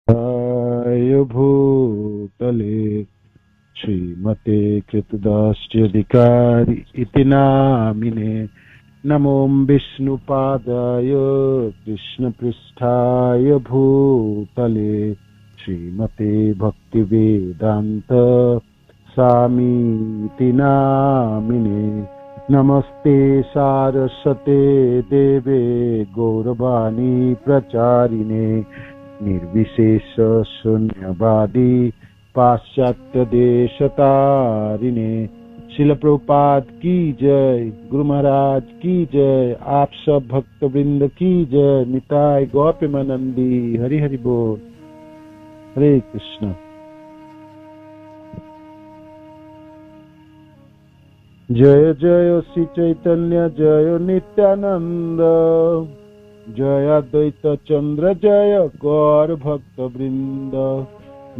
आय भूतले श्रीमते कृतदास्यधिकारी इति नामिने नमो विष्णुपादाय कृष्णपृष्ठाय भूतले श्रीमते भक्तिवेदान्त स्वामीति नामिने नमस्ते सारस्वते देवे गौरवाणी प्रचारिणे निर्विशेष शून्यवादी पाश्चात्य देशतारिणे शिल प्रभुपाद की जय, गुरु महाराज की जय, आप सब भक्त वृंद की जय। निताय गौप्यमानंदी हरि हरि बोल। हरे कृष्ण। जय जय श्री चैतन्य जय नित्यानंद जय अद्वैत चंद्र जय गौर भक्त वृंद।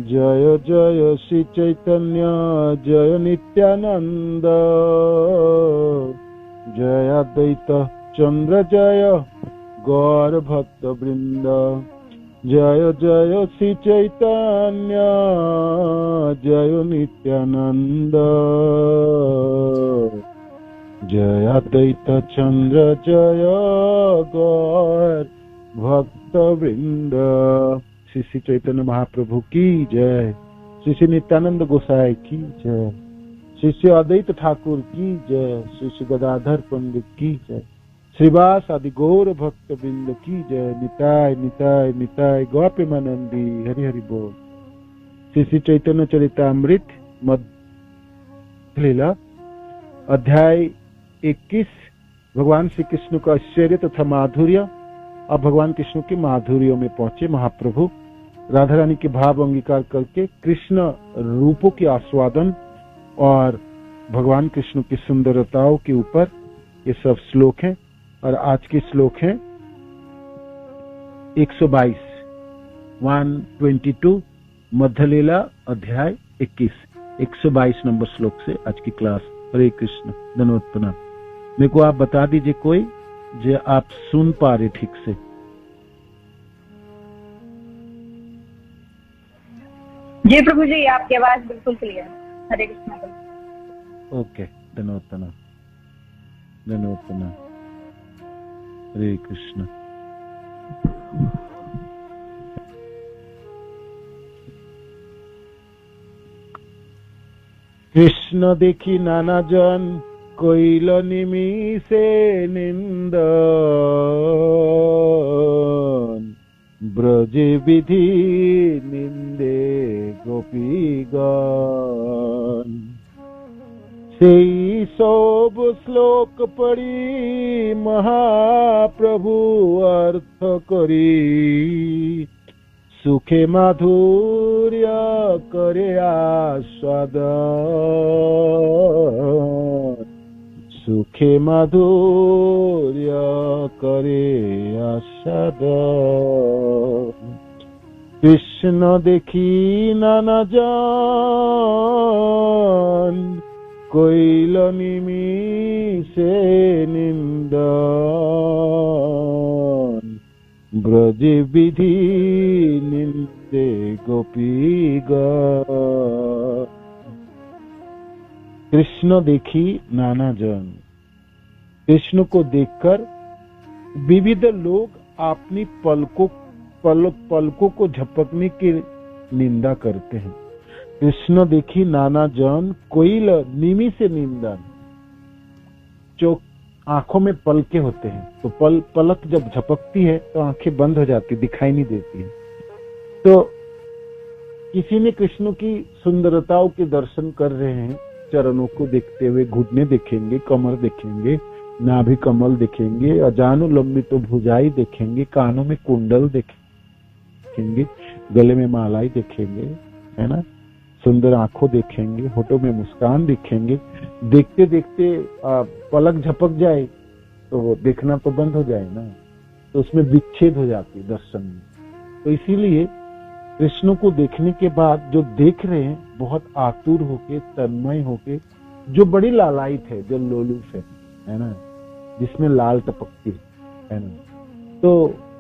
जय जय श्री चैतन्य जय नित्यानंद जय अद्वैत चंद्र जय गौर भक्त वृंद। जय जय श्री चैतन्य जय नित्यानंद जय अद्वैत चंद्र जय गौर भक्त वृंद। श्री श्री चैतन्य महाप्रभु की जय, श्री श्री नित्यानंद गोसाई की जय, श्री श्री अद्वैत ठाकुर की जय, श्री श्री गदाधर पंडित की जय, श्रीवास आदि गौर भक्त वृंद की जय। निताय निताय निताय गौप्यमानंदी हरि हरि बोल। श्री श्री चैतन्य चरितामृत मध्य लीला अध्याय 21 भगवान श्री कृष्ण का ऐश्वर्य तथा माधुर्य। अब भगवान कृष्ण के माधुर्यों में पहुंचे महाप्रभु। राधा रानी के भाव अंगीकार करके कृष्ण रूपों के आस्वादन और भगवान कृष्ण की सुंदरताओं के ऊपर ये सब श्लोक हैं। और आज के श्लोक हैं 122 122 मध्यलीला अध्याय 21 122 नंबर श्लोक से आज की क्लास। हरे कृष्ण। धन्यवाद प्रणाम। मेरे को आप बता दीजिए कोई जो आप सुन पा रहे ठीक से। जी प्रभु जी, आपकी आवाज बिल्कुल क्लियर। हरे कृष्ण। ओके, धन्यवाद प्रणाम। धन्यवाद प्रणाम। हरे कृष्ण। कृष्ण देखी नाना जन कोइल निमिषे निंदन ब्रजे विधि निंदे गोपीगण। সেই সব শ্লোক পড়ি মহাপ্রভু অর্থ করি সুখে মাধুর্য করে আস্বাদন সুখে মাধুর্য করে আস্বাদন। কৃষ্ণ দেখি নানা জন কইল নিমিষে নিন্দন ব্রজে বিধি নিন্দে গোপীগণ। कृष्ण देखी नाना जन। कृष्ण को देखकर विविध लोग अपनी पलकों को झपकने की निंदा करते हैं। कृष्ण देखी नाना जन कोइल निमि से निंदन। जो आंखों में पलके होते हैं तो पलक जब झपकती है तो आंखें बंद हो जाती, दिखाई नहीं देती है। तो किसी ने कृष्ण की सुंदरताओं के दर्शन कर रहे हैं, चरणों को देखते हुए घुटने देखेंगे, कमर देखेंगे, नाभि कमल देखेंगे, अजानु लंबित तो भुजाई देखेंगे, कानों में कुंडल देखेंगे, गले में मालाई देखेंगे, है ना, सुंदर आंखों देखेंगे, होठों में मुस्कान देखेंगे। देखते देखते पलक झपक जाए तो देखना तो बंद हो जाए ना, तो उसमें विच्छेद हो जाती दर्शन में। तो इसीलिए कृष्ण को देखने के बाद जो देख रहे हैं बहुत आतुर होके, तन्मय होके, जो बड़ी लालायित है, जो लोलुप है ना, जिसमें लाल टपकती है ना, तो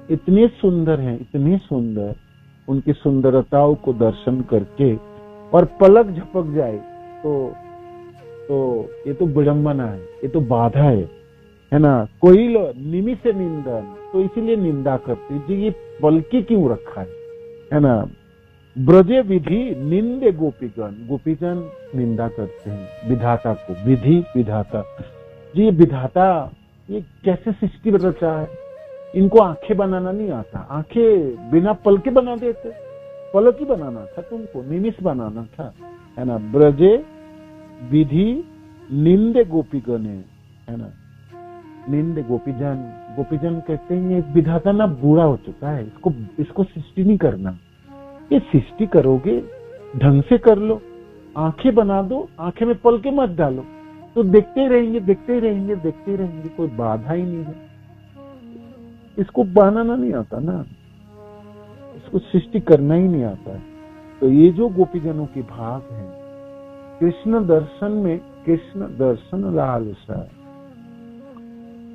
इतने सुंदर हैं, इतने सुंदर उनकी सुंदरताओं को दर्शन करके और पलक झपक जाए तो ये तो विडंबना है, ये तो बाधा है ना। कोई निमिष निंदन, तो इसीलिए निंदा करते जी, ये पलकी क्यों रखा है ना। ब्रजे विधि निंदे गोपीगण, गोपीजन निंदा करते हैं विधाता को। विधि विधाता जी, ये विधाता ये कैसे सृष्टि रचा है, इनको आंखें बनाना नहीं आता, आंखें बिना पलके बना देते, पलक ही बनाना था तुमको, निमिष बनाना था, है ना। ब्रजे विधि निंदे गोपीगण है ना, निंदे गोपीजन, गोपीजन कहते हैं ये विधाता ना बुरा हो चुका है, इसको सृष्टि नहीं करना। ये सृष्टि करोगे ढंग से कर लो, आंखें बना दो, आंखें में पलके मत डालो, तो देखते रहेंगे देखते रहेंगे देखते रहेंगे, कोई बाधा ही नहीं है। इसको बनाना नहीं आता ना, इसको सृष्टि करना ही नहीं आता है। तो ये जो गोपीजनों की भाव है, कृष्ण दर्शन में, कृष्ण दर्शन लालसा,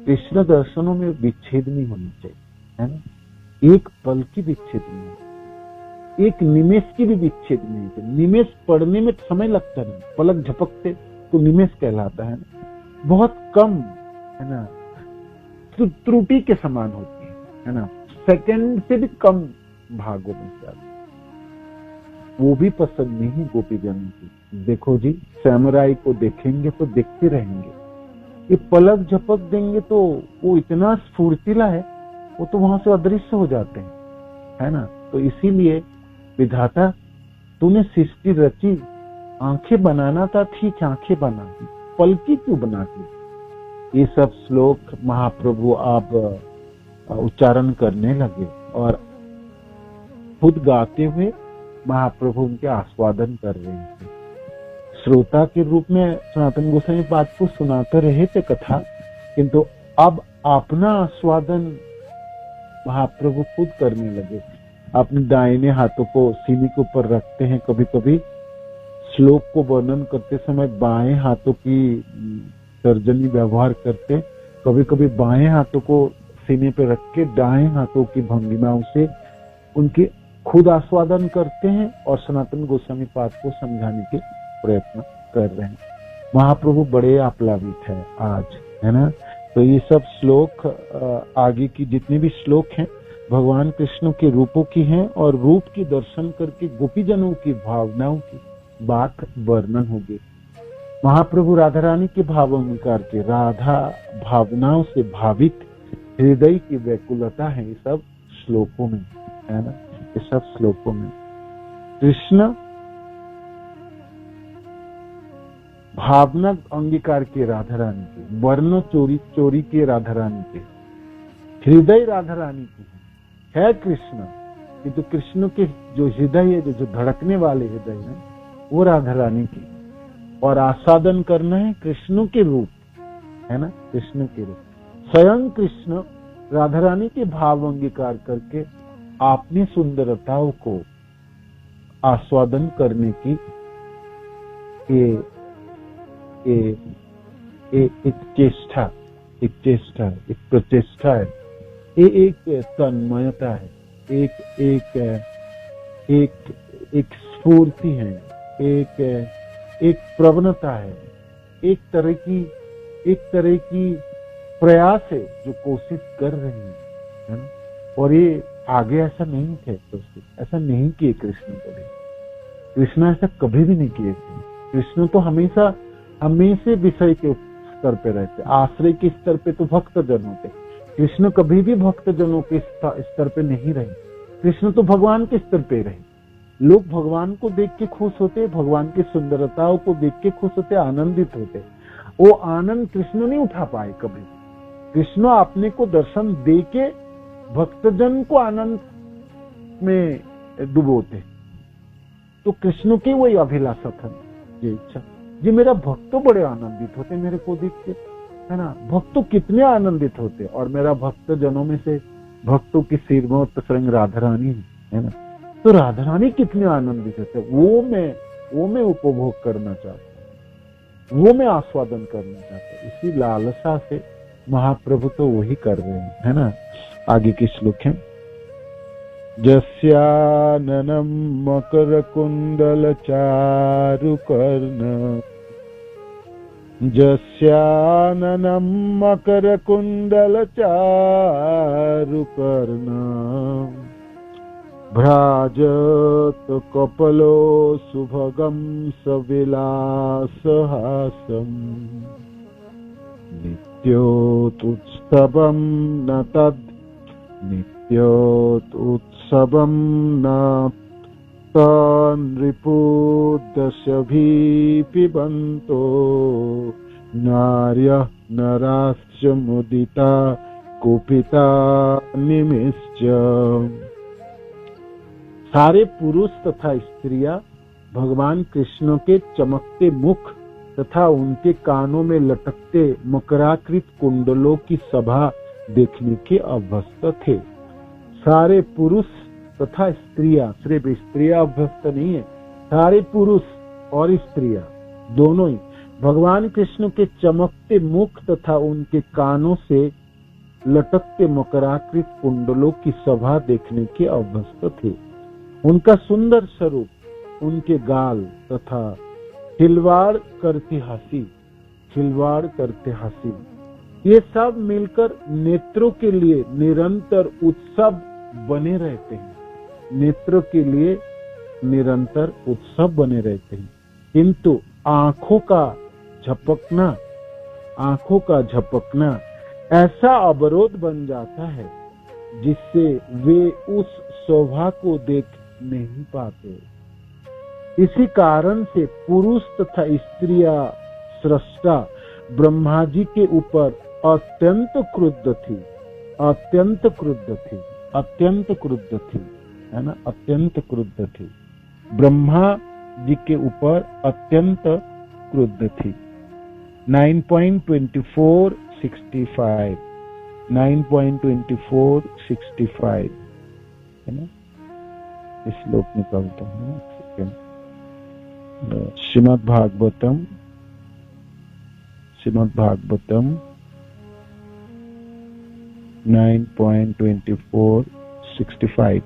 कृष्ण दर्शनों में विच्छेद नहीं होनी चाहिए, है ना। एक पल की विच्छेद नहीं, एक निमेष की भी विच्छेद नहीं चाहिए। निमेष पढ़ने में समय लगता नहीं, पलक झपकते तो निमेष कहलाता है ना, बहुत कम, है ना, त्रुटि के समान होती है ना, सेकंड से भी कम भागों में से आती, वो भी पसंद नहीं गोपीजनों की। देखो जी, सैमुराई को देखेंगे तो देखते रहेंगे, ये पलक झपक देंगे तो वो इतना स्फूर्तिला है, वो तो वहां से अदृश्य हो जाते हैं, है ना। तो इसीलिए विधाता तूने सृष्टि रची, आंखें बनाना था, ठीक आंखें बना दी, पलकी क्यों बना दी। ये सब श्लोक महाप्रभु आप उच्चारण करने लगे और खुद गाते हुए महाप्रभु उनके आस्वादन कर रहे थे। श्रोता के रूप में सनातन गोसाई बात को सुनाते रहे थे कथा, किंतु अब अपना आस्वादन महाप्रभु खुद करने लगे। अपने दाहिने हाथों को सीने के ऊपर रखते हैं, कभी कभी श्लोक को वर्णन करते समय बाएं हाथों की तर्जनी व्यवहार करते, कभी कभी बाएं हाथों को सीने पे रख के दाएं हाथों की भंगिमाओं से उनके खुद आस्वादन करते हैं और सनातन गोस्वामी पाद को समझाने के प्रयत्न कर रहे हैं। महाप्रभु बड़े आप्लावित है आज, है ना। तो ये सब श्लोक आगे की जितने भी श्लोक हैं भगवान कृष्ण के रूपों की हैं और रूप की दर्शन करके गोपीजनों की भावनाओं की बात वर्णन होगी। महाप्रभु राधा रानी के भाव अंगीकार के, राधा भावनाओं से भावित हृदय की व्याकुलता है ये सब श्लोकों में, है ना। ये सब श्लोकों में कृष्ण भावना अंगीकार के राधा रानी के, वर्ण चोरी चोरी के राधा रानी के, हृदय राधा रानी की है कृष्ण, किंतु कृष्ण के जो हृदय है, जो धड़कने वाले हृदय है, वो राधा रानी की, और आस्वादन करना है कृष्ण के रूप, है ना, कृष्ण के रूप। स्वयं कृष्ण राधा रानी के भाव अंगीकार करके अपनी सुंदरताओं को आस्वादन करने की एक चेष्टा, एक प्रचेष्टा है, ये एक तन्मयता है, एक स्फूर्ति है, एक प्रवणता है, एक तरह की प्रयास है जो कोशिश कर रही है ना। और ये आगे ऐसा नहीं थे, ऐसा नहीं किए कृष्ण कभी, कृष्ण ऐसा कभी भी नहीं किए थे। कृष्ण तो हमेशा विषय के स्तर पे रहते, आश्रय के स्तर पे तो भक्त जन होते। कृष्ण कभी भी भक्त जनों के स्तर पे नहीं रहे, कृष्ण तो भगवान के स्तर पे रहे। लोग भगवान को देख के खुश होते, भगवान की सुंदरताओं को देख के खुश होते, आनंदित होते। वो आनंद कृष्ण नहीं उठा पाए कभी। कृष्ण अपने को दर्शन दे के भक्तजन को आनंद में डुबोते। तो कृष्ण की वही अभिलाषा था, ये इच्छा, जी मेरा भक्त तो बड़े आनंदित होते मेरे को देख के, है ना। भक्त तो कितने आनंदित होते, और मेरा भक्त जनों में से भक्तों की सिरमौत स्वयं राधा रानी है ना। तो राधा रानी कितने आनंदित होते, वो मैं उपभोग करना चाहता हूँ, वो मैं आस्वादन करना चाहता हूँ। इसी लालसा से महाप्रभु तो वही कर रहे हैं, है ना। आगे की श्लोक है, जस्याननं मकरकुण्डलचारुकर्ण जस्याननं मकरकुण्डलचारुकर्ण भ्राजत कपलो सुभगं सविलासहासम् नित्योत्सवं न तद् नित्योत्सवं न नृपूदशभी पिबन्तो नार्यः नराश्च मुदिता कुपिता निमिश्च। सारे पुरुष तथा स्त्रियां भगवान कृष्ण के चमकते मुख तथा उनके कानों में लटकते मकराकृत कुंडलों की सभा देखने के अभ्यस्त थे। सारे पुरुष तथा स्त्रियां, सिर्फ स्त्रियां अभ्यस्त नहीं है, सारे पुरुष और स्त्रियां दोनों ही भगवान कृष्ण के चमकते मुख तथा उनके कानों से लटकते मकराकृत कुंडलों की सभा देखने के अभ्यस्त थे। उनका सुंदर स्वरूप, उनके गाल तथा खिलवाड़ करती हंसी, ये सब मिलकर नेत्रों के लिए निरंतर उत्सव बने रहते हैं, नेत्रों के लिए निरंतर उत्सव बने रहते हैं। किंतु आंखों का झपकना ऐसा अवरोध बन जाता है जिससे वे उस शोभा को देख नहीं पाते। इसी कारण से पुरुष तथा स्त्रियां सृष्टा ब्रह्मा जी के ऊपर अत्यंत क्रुद्ध थी, है ना, अत्यंत क्रुद्ध थी, ब्रह्मा जी के ऊपर अत्यंत क्रुद्ध थी। 9.2465 है ना, इस श्लोक निकालता हूँ। श्रीमद् भागवतम 9.2465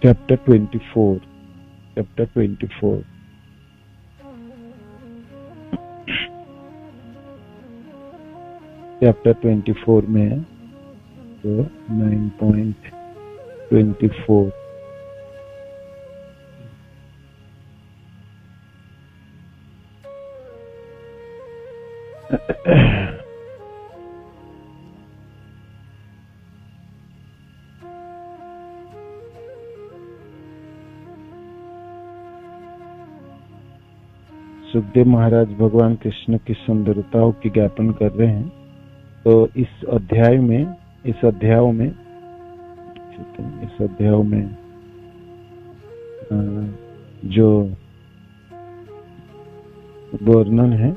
Chapter 24 Chapter 24 में 9.24 सुखदेव महाराज भगवान कृष्ण की सुंदरताओं की ज्ञापन कर रहे हैं। तो इस अध्यायों में जो वर्णन है,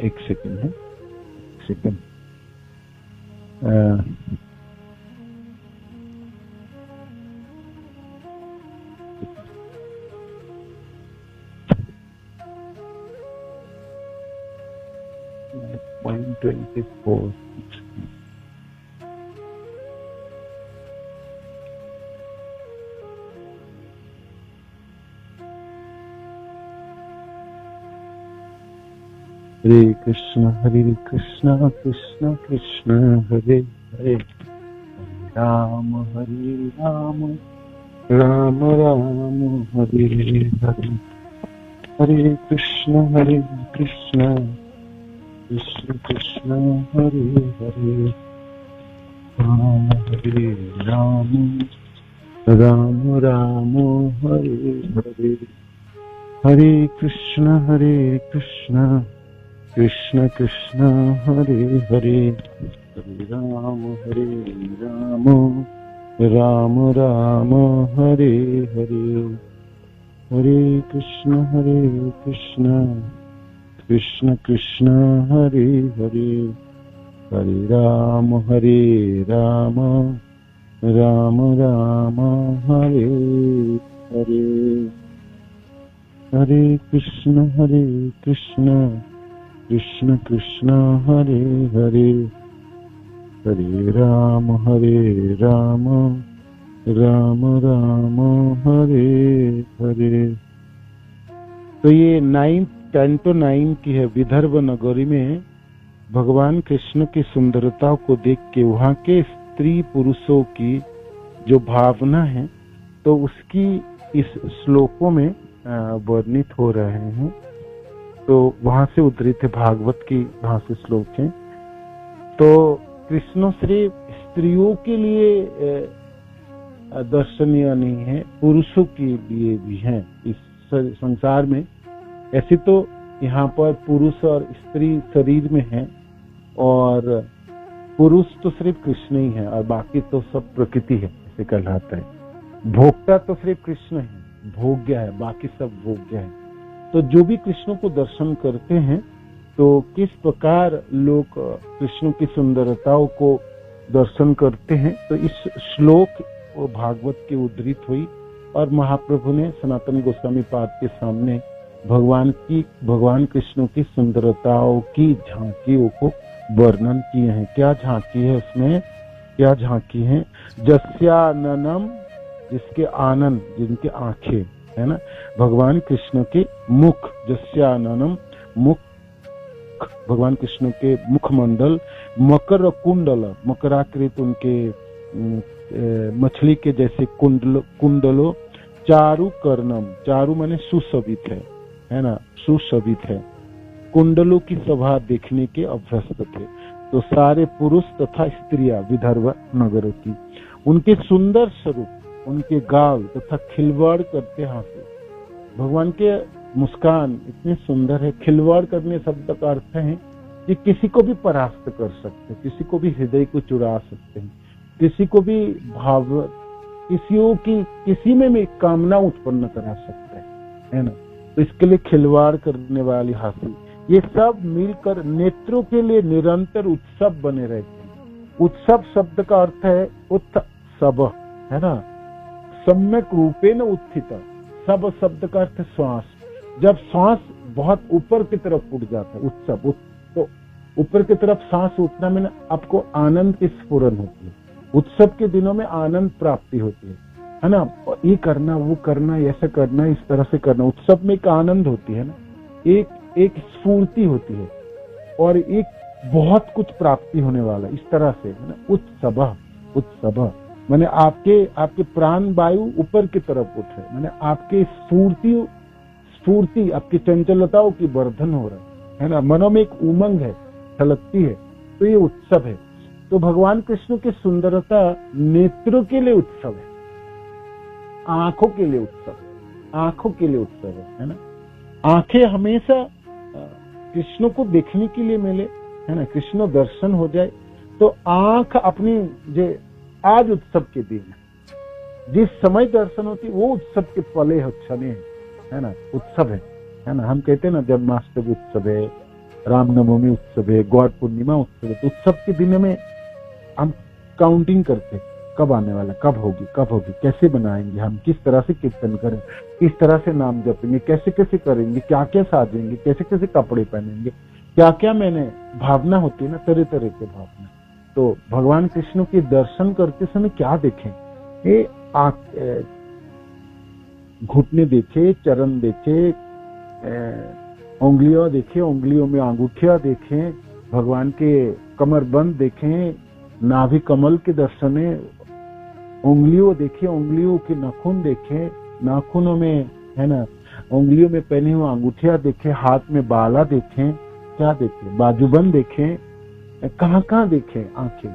एक सेकंड, 9.24 हरे कृष्ण कृष्ण कृष्ण हरे हरे, राम हरे राम राम राम हरे हरे, हरे कृष्ण कृष्ण कृष्ण हरे हरे, राम हरे राम राम राम हरे हरे, हरे कृष्ण कृष्ण कृष्ण हरे हरे, हरे राम राम राम हरे हरे, हरे कृष्ण कृष्ण कृष्ण हरे हरे, हरे राम राम राम राम हरे हरे। हरे कृष्ण कृष्ण कृष्ण हरे हरे, हरे राम राम राम हरे हरे। तो ये 10-9 की है। विदर्भ नगरी में भगवान कृष्ण की सुंदरता को देख के वहाँ के स्त्री पुरुषों की जो भावना है तो उसकी इस श्लोकों में वर्णित हो रहे हैं। तो वहां से उद्धृत है, भागवत की वहां से श्लोक है। तो कृष्ण सिर्फ स्त्रियों के लिए दर्शनीय नहीं है, पुरुषों के लिए भी है इस संसार में। ऐसे तो यहाँ पर पुरुष और स्त्री शरीर में है, और पुरुष तो सिर्फ कृष्ण ही है और बाकी तो सब प्रकृति है, ऐसे कहलाता है। भोक्ता तो सिर्फ कृष्ण है, भोग्य है, बाकी सब भोग्य है। तो जो भी कृष्ण को दर्शन करते हैं तो किस प्रकार लोग कृष्ण की सुंदरताओं को दर्शन करते हैं, तो इस श्लोक भागवत की उद्धृत हुई और महाप्रभु ने सनातन गोस्वामी पाद के सामने भगवान कृष्ण की सुंदरताओं की झांकियों को वर्णन किए हैं। क्या झांकी है उसमें, क्या झांकी है? जस्याननम, जिसके आनंद, जिनके आंखें है ना, भगवान कृष्ण के मुख, जस्याननम मुख, भगवान कृष्ण के मुखमंडल, मकर कुंडल, मकराकृत उनके मछली के जैसे कुंडलो, चारु कर्णम, चारु माने सुशोभित है ना, सुशोभित है, कुंडलों की शोभा देखने के अभ्यस्त थे। तो सारे पुरुष तथा स्त्रियां विदर्भ नगरों की, उनके सुंदर स्वरूप, उनके गाल तथा खिलवाड़ करते हाथे, भगवान के मुस्कान इतने सुंदर है। खिलवाड़ करने शब्द का अर्थ है कि किसी को भी परास्त कर सकते, किसी को भी हृदय को चुरा सकते हैं, किसी को भी किसी में भी कामना उत्पन्न करा सकता है ना। तो इसके लिए खिलवाड़ करने वाली हाथी, ये सब मिलकर नेत्रों के लिए निरंतर उत्सव बने रहते हैं। उत्सव शब्द का अर्थ है उत्सव, है ना, सम्यक रूपेण उत्थित। सब शब्द का अर्थ श्वास, जब श्वास बहुत ऊपर की तरफ उठ जाता है, उत्सव, तो ऊपर की तरफ सांस उठना में आपको आनंद की स्फुरन होती है। उत्सव के दिनों में आनंद प्राप्ति होती है ना, ये करना, वो करना, ऐसा करना, इस तरह से करना, उत्सव में एक आनंद होती है ना, एक स्फूर्ति होती है और एक बहुत कुछ प्राप्ति होने वाला, इस तरह से है ना। उत्सव माने आपके प्राण वायु ऊपर की तरफ उठ रहे, माने आपके स्फूर्ति आपकी चंचलताओं की वर्धन हो रहा है ना, मनो में एक उमंग है, छलकती है, तो ये उत्सव है। तो भगवान कृष्ण की सुंदरता नेत्रों के लिए उत्सव है, आंखों के लिए उत्सव, आंखों के लिए उत्सव है ना। आंखें हमेशा कृष्ण को देखने के लिए मिले, है ना, कृष्ण दर्शन हो जाए। तो आंख अपनी आज उत्सव के दिन है, जिस समय दर्शन होती वो उत्सव के पले क्षणे है ना, उत्सव है ना। हम कहते हैं ना जन्माष्टमी उत्सव है, रामनवमी उत्सव है, गौर पूर्णिमा उत्सव है। तो उत्सव के दिन में हम काउंटिंग करते, कब आने वाला, कब होगी, कैसे बनाएंगे हम, किस तरह से कीर्तन करें, किस तरह से नाम जपेंगे, कैसे कैसे करेंगे, क्या क्या साजेंगे, कैसे कैसे कपड़े पहनेंगे, क्या क्या मैंने भावना होती है ना, तरह तरह की भावना। तो भगवान कृष्ण के दर्शन करते समय क्या देखें, ये घुटने देखे, चरण देखे, उंगलियां देखे, उंगलियों में अंगूठियां देखें, भगवान के कमरबंद देखें, नाभि कमल के दर्शन, उंगलियों देखे, उंगलियों के नाखून देखे, नाखूनों में है ना, उंगलियों में पहने हुए अंगूठियां देखे, हाथ में बाला देखें, क्या देखें, बाजूबंद देखें, कहाँ देखें। आंखें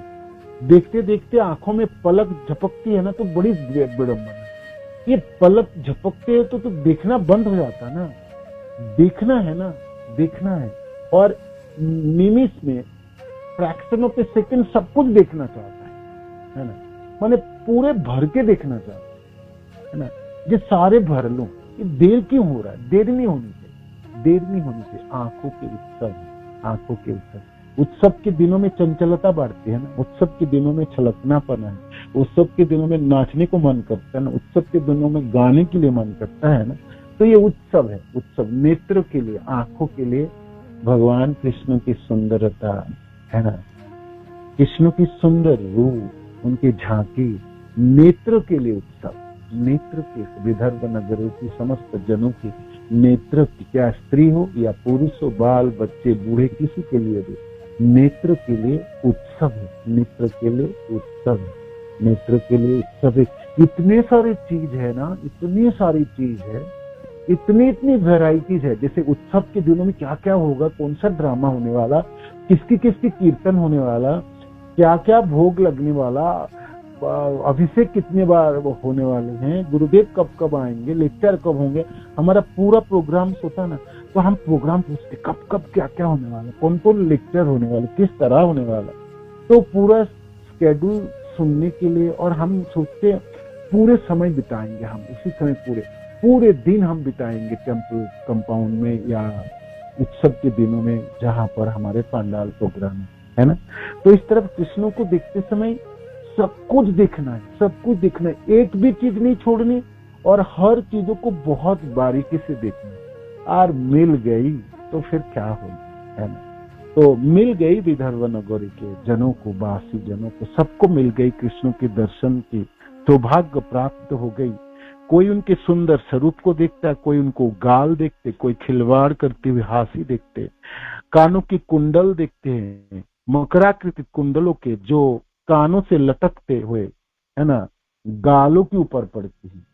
देखते देखते आंखों में पलक झपकती है ना, तो बड़ी विडंबना। ये पलक झपकते है तो देखना बंद हो जाता है ना, देखना है ना, देखना है। और निमिष में, फ्रैक्शन ऑफ ए सेकंड सब कुछ देखना चाहता है ना, माने पूरे भर के देखना चाहता है ना, ये सारे भर लूं। ये देर क्यों हो रहा है? देर नहीं होनी चाहिए। आंखों के उत्सव, आंखों के उत्सव के दिनों में चंचलता बढ़ती है ना, उत्सव के दिनों में छलकनापन है, उत्सव के दिनों में नाचने को मन करता है ना, उत्सव के दिनों में गाने के लिए मन करता है ना। तो ये उत्सव है, उत्सव नेत्र के लिए, आंखों के लिए भगवान कृष्ण की सुंदरता है ना, कृष्ण की सुंदर रूप, उनकी झांकी नेत्र के लिए उत्सव, नेत्र के विदर्भ नगर की समस्त जनों की नेत्र की, क्या स्त्री हो या पुरुष हो, बाल बच्चे बूढ़े, किसी के लिए भी नेत्र के लिए उत्सव है, नेत्र के लिए उत्सव है, नेत्र के लिए उत्सव है। इतने सारी चीज है ना, इतनी सारी चीज है, इतनी वैरायटीज है। जैसे उत्सव के दिनों में क्या क्या होगा, कौन सा ड्रामा होने वाला, किसकी किसकी कीर्तन होने वाला, क्या क्या भोग लगने वाला, अभिषेक कितने बार होने वाले हैं, गुरुदेव कब कब आएंगे, लेक्चर कब होंगे, हमारा पूरा प्रोग्राम होता ना, तो हम प्रोग्राम पूछते कब कब क्या क्या होने वाला, कौन कौन लेक्चर होने वाला, किस तरह होने वाला, तो पूरा स्केड्यूल सुनने के लिए। और हम सोचते पूरे समय बिताएंगे, हम उसी समय पूरे दिन हम बिताएंगे टेम्पल कंपाउंड में या उत्सव के दिनों में जहां पर हमारे पंडाल प्रोग्राम है ना। तो इस तरफ कृष्णों को देखते समय सब कुछ देखना है, सब कुछ देखना है, एक भी चीज नहीं छोड़नी और हर चीजों को बहुत बारीकी से देखना। और मिल गई तो फिर क्या होगी, है ना। तो मिल गई विदर्भ नगरी के जनों को, बासी जनों को, सबको मिल गई कृष्ण के दर्शन की सौभाग्य प्राप्त हो गई। कोई उनके सुंदर स्वरूप को देखता है, कोई उनको गाल देखते, कोई खिलवाड़ करते हुए हासी देखते, कानों की कुंडल देखते हैं, मकराकृति कुंडलों के जो कानों से लटकते हुए है ना, गालों के ऊपर पड़ती है,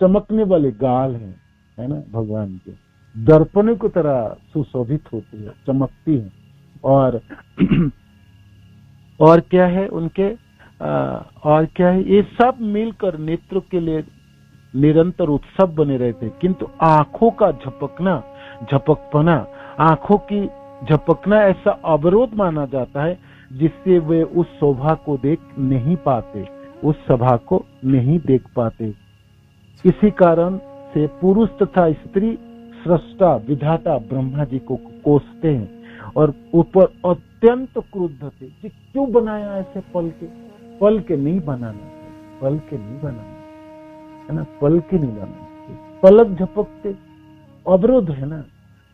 चमकने वाले गाल हैं, है ना, भगवान के दर्पणों की तरह सुशोभित होती है, चमकती है। और क्या है उनके और क्या है, ये सब मिलकर नेत्रों के लिए निरंतर उत्सव बने रहते। किंतु आंखों का झपकपना, आंखों की झपकना ऐसा अवरोध माना जाता है जिससे वे उस शोभा को देख नहीं पाते, उस सभा को नहीं देख पाते। इसी कारण से पुरुष तथा स्त्री सृष्टा विधाता ब्रह्मा जी को कोसते हैं और ऊपर अत्यंत क्रुद्ध थे कि क्यों बनाया ऐसे पल के नहीं बनाना, पल के नहीं बनाना, है ना, पल के नहीं बनाना, पलक झपकते अवरोध है ना,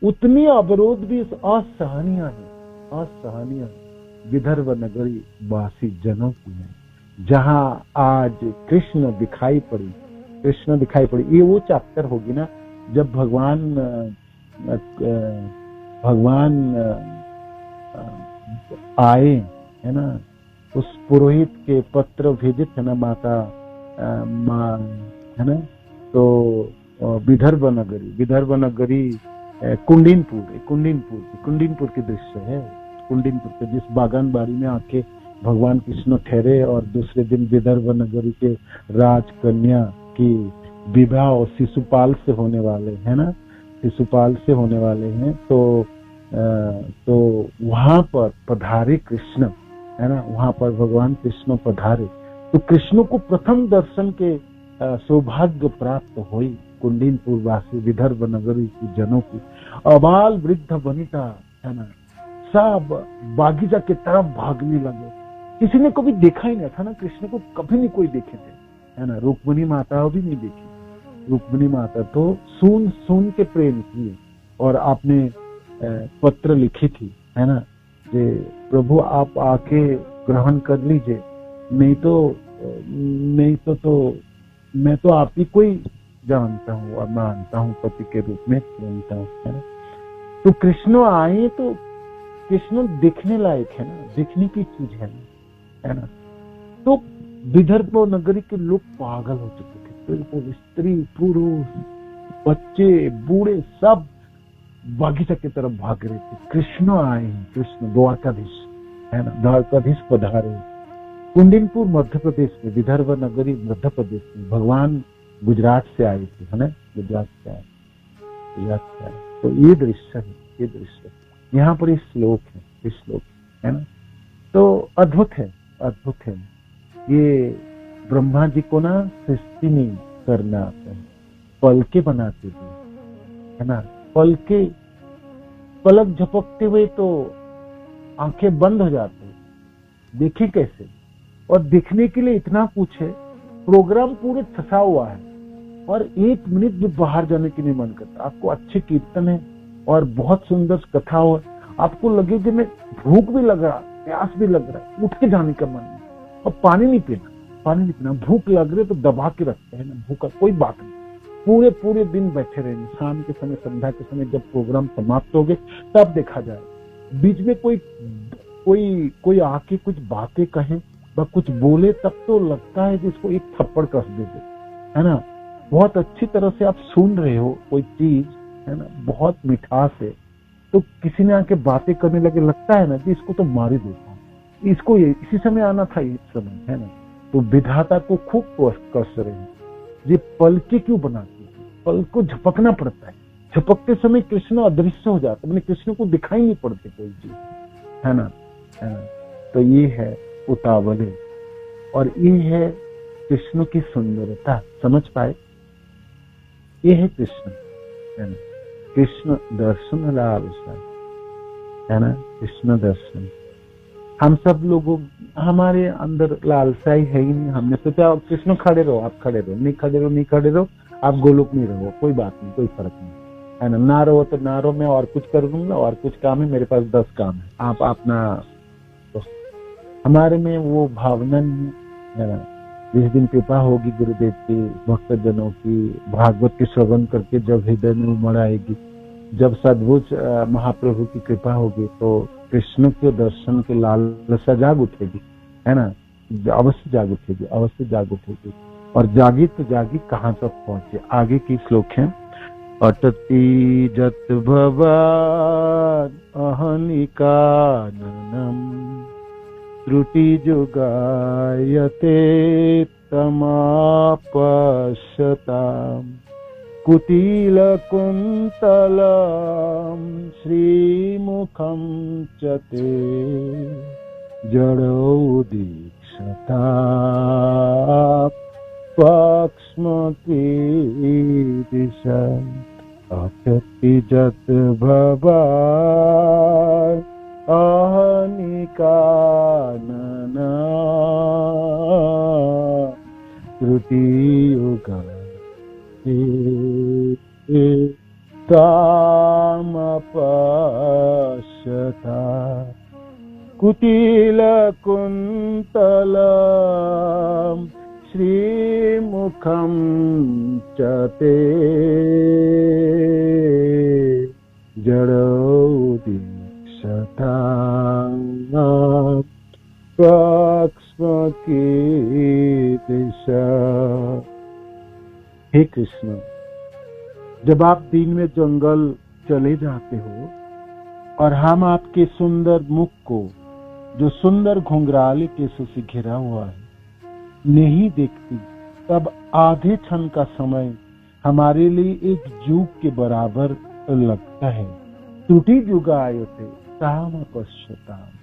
उतनी अवरोध भी असहनीय है, असहनीय विदर्भ नगरी वासी जनों की है, जहां आज कृष्ण दिखाई पड़ी। ये वो चैप्टर होगी ना जब भगवान आए, है ना, उस पुरोहित के पत्र भेजे थे ना माता है ना, तो विदर्भ नगरी कुंडीनपुर की दृश्य है। कुंडीनपुर के जिस बागान बाड़ी में आके भगवान कृष्ण ठहरे और दूसरे दिन विदर्भ नगरी के राजकन्या की विवाह और शिशुपाल से होने वाले, है ना, शिशुपाल से होने वाले हैं। तो वहां पर पधारे कृष्ण, है ना, वहां पर भगवान कृष्ण पधारे, तो कृष्ण को प्रथम दर्शन के सौभाग्य प्राप्त हुई। कुंडीनपुर वासी विदर्भ नगरी की जनों की अबाल वृद्ध वनिता, है ना, सब बागीचा की तरफ भागने लगे। किसी ने कभी देखा ही नहीं था ना कृष्ण को, कभी नहीं कोई देखे थे, है ना, रुक्मिणी माता भी नहीं देखी। रुक्मिणी माता तो सुन के प्रेम किए और आपने पत्र लिखी थी, है ना, कि प्रभु आप आके ग्रहण कर लीजिए, नहीं तो मैं तो आप ही को ही जानता हूँ और मानता हूँ, पति के रूप में मानता हूँ, है ना। तो कृष्ण आए तो कृष्ण देखने लायक है ना, देखने की चीज है ना। तो विदर्भ नगरी के लोग पागल हो चुके थे, बिल्कुल स्त्री पुरुष बच्चे बूढ़े सब बागीचा की तरफ भाग रहे थे। कृष्ण आए हैं, कृष्ण द्वारकाधीश, है ना, द्वारकाधीश पधारे। कुंडीनपुर मध्य प्रदेश में, विदर्भ नगरी मध्य प्रदेश में, भगवान गुजरात से आए थे, है ना, गुजरात से आए। तो ये दृश्य है, ये दृश्य यहाँ पर श्लोक है ना, तो अद्भुत है। ये ब्रह्मा जी को ना सृष्टि नहीं करना आता है, पलके बनाते थे, है ना, पलक झपकते हुए तो आंखें बंद हो जाती है, देखे कैसे। और दिखने के लिए इतना कुछ है, प्रोग्राम पूरे फंसा हुआ है, और 1 मिनट भी बाहर जाने की नहीं मन करता। आपको अच्छे कीर्तन है और बहुत सुंदर कथा हो, आपको लगे कि मैं भूख भी लग रहा, प्यास भी लग रहा है, उठ के जाने का मन नहीं, और पानी नहीं पीना, भूख लग रही तो दबा के रखते हैं ना, भूखा कोई बात नहीं, पूरे दिन बैठे रहेंगे। शाम के समय, संध्या के समय जब प्रोग्राम समाप्त हो गए तब देखा जाए। बीच में कोई आके कुछ बातें कहे व कुछ बोले तब तो लगता है कि इसको एक थप्पड़ कस देते, है ना। बहुत अच्छी तरह से आप सुन रहे हो कोई चीज, है ना, बहुत मिठास है, तो किसी ने आके बातें करने लगे, लगता है ना कि इसको तो मार ही देता हूँ, इसको इसी समय आना था, इस समय, है ना। तो विधाता को खूब कस रहे हैं, ये पलके क्यों बनाती है, पल को झपकना पड़ता है, झपकते समय कृष्ण अदृश्य हो जाता, मैंने कृष्ण को दिखाई नहीं पड़ते कोई चीज, है ना। तो ये है उतावले, और ये है कृष्ण की सुंदरता, समझ पाए, ये है कृष्ण, है ना। कृष्ण दर्शन लालसा, है ना, कृष्ण दर्शन। हम सब लोगों, हमारे अंदर लालसा ही है ही नहीं। हमने सोचा कृष्ण खड़े रहो, आप खड़े रहो, नहीं खड़े रहो, आप गोलोक में रहो, कोई बात नहीं, कोई फर्क नहीं, है ना। ना रहो तो ना रहो, मैं और कुछ कर दूंगा, और कुछ काम है, मेरे पास 10 काम है, आप अपना। तो हमारे में वो भावना नहीं है ना। जिस दिन कृपा होगी गुरुदेव की, भक्तजनों की, भागवत के श्रवण करके जब हृदय में उमड़ आएगी, जब सद्बुज महाप्रभु की कृपा होगी, तो कृष्ण के दर्शन के लालसा जाग उठेगी, है ना, अवश्य जाग उठेगी। और जागी तो जागी कहाँ तक पहुंचे, आगे की श्लोक है। अटति जत भवान अहनिकाननम त्रुटि जुगायते तमापश्यताम् कुटिल कुंतलम श्रीमुखम च ते जड़ो दीक्षता पक्ष्मती दिशा अचति जत भवान अहनिकानना त्रुटि युगा तामपश्यता कुटिल कुंतलम श्रीमुखम च ते जड़ो दीक्षता पक्ष्मकी दिशा। हे कृष्ण, जब आप दिन में जंगल चले जाते हो और हम आपके सुंदर मुख को, जो सुंदर घुंघराले केसों से घिरा हुआ है, नहीं देखती, तब आधे क्षण का समय हमारे लिए एक जुग के बराबर लगता है। त्रुटि जुगायते तामपश्यताम्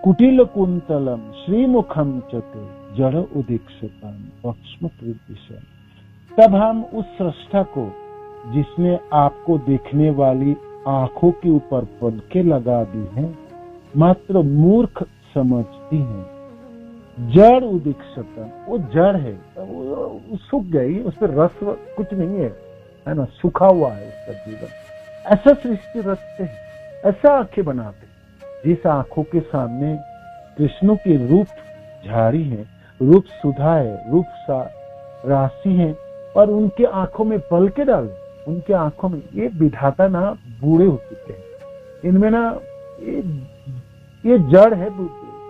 कुटिल कुंतलम श्रीमुखम चते जड़ उदीक्षताम पक्ष्मती दिशा। तब हम उस सृष्टा को, जिसने आपको देखने वाली आंखों के ऊपर पलके लगा दी हैं, मात्र मूर्ख समझती हैं। जड़ उदीक्षता, वो जड़ है, वो सूख गई, उस पर रस कुछ नहीं है ना, सूखा हुआ है उसका जीवन। ऐसा सृष्टि रचते हैं, ऐसा आंखें बनाते हैं, जिस आंखों के सामने कृष्ण के रूप झारी है, रूप सुधा है, रूप राशि है, और उनके आंखों में पलके डाले, उनके आंखों में, ये विधाता ना बूढ़े हो चुके हैं, इनमें ना ये जड़ है,